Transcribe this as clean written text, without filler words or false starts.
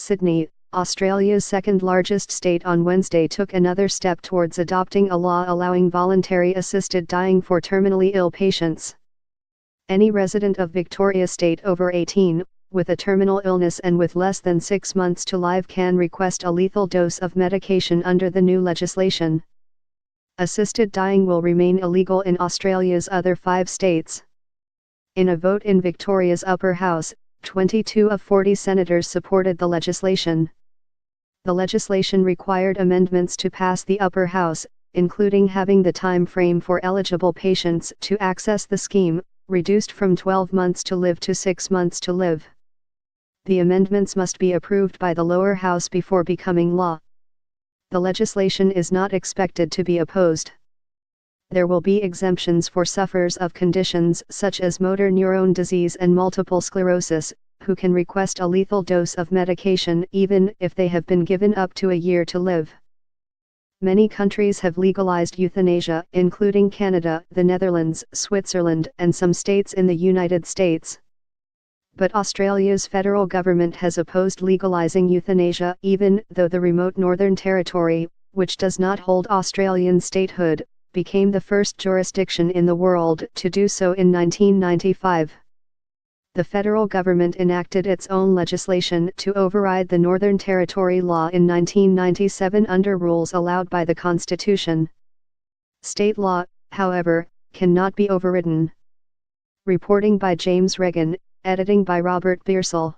Sydney, Australia's second-largest state, on Wednesday took another step towards adopting a law allowing voluntary assisted dying for terminally ill patients. Any resident of Victoria State over 18, with a terminal illness and with less than 6 months to live can request a lethal dose of medication under the new legislation. Assisted dying will remain illegal in Australia's other 5 states. In a vote in Victoria's upper house, 22 of 40 senators supported the legislation. The legislation required amendments to pass the upper house, including having the time frame for eligible patients to access the scheme reduced from 12 months to live to 6 months to live. The amendments must be approved by the lower house before becoming law. The legislation is not expected to be opposed. There will be exemptions for sufferers of conditions such as motor neuron disease and multiple sclerosis, who can request a lethal dose of medication even if they have been given up to a year to live. Many countries have legalized euthanasia, including Canada, the Netherlands, Switzerland, and some states in the United States. But Australia's federal government has opposed legalising euthanasia, even though the remote Northern Territory, which does not hold Australian statehood, became the first jurisdiction in the world to do so in 1995. The federal government enacted its own legislation to override the Northern Territory law in 1997 under rules allowed by the Constitution. State law, however, cannot be overridden. Reporting by James Regan, editing by Robert Beersall.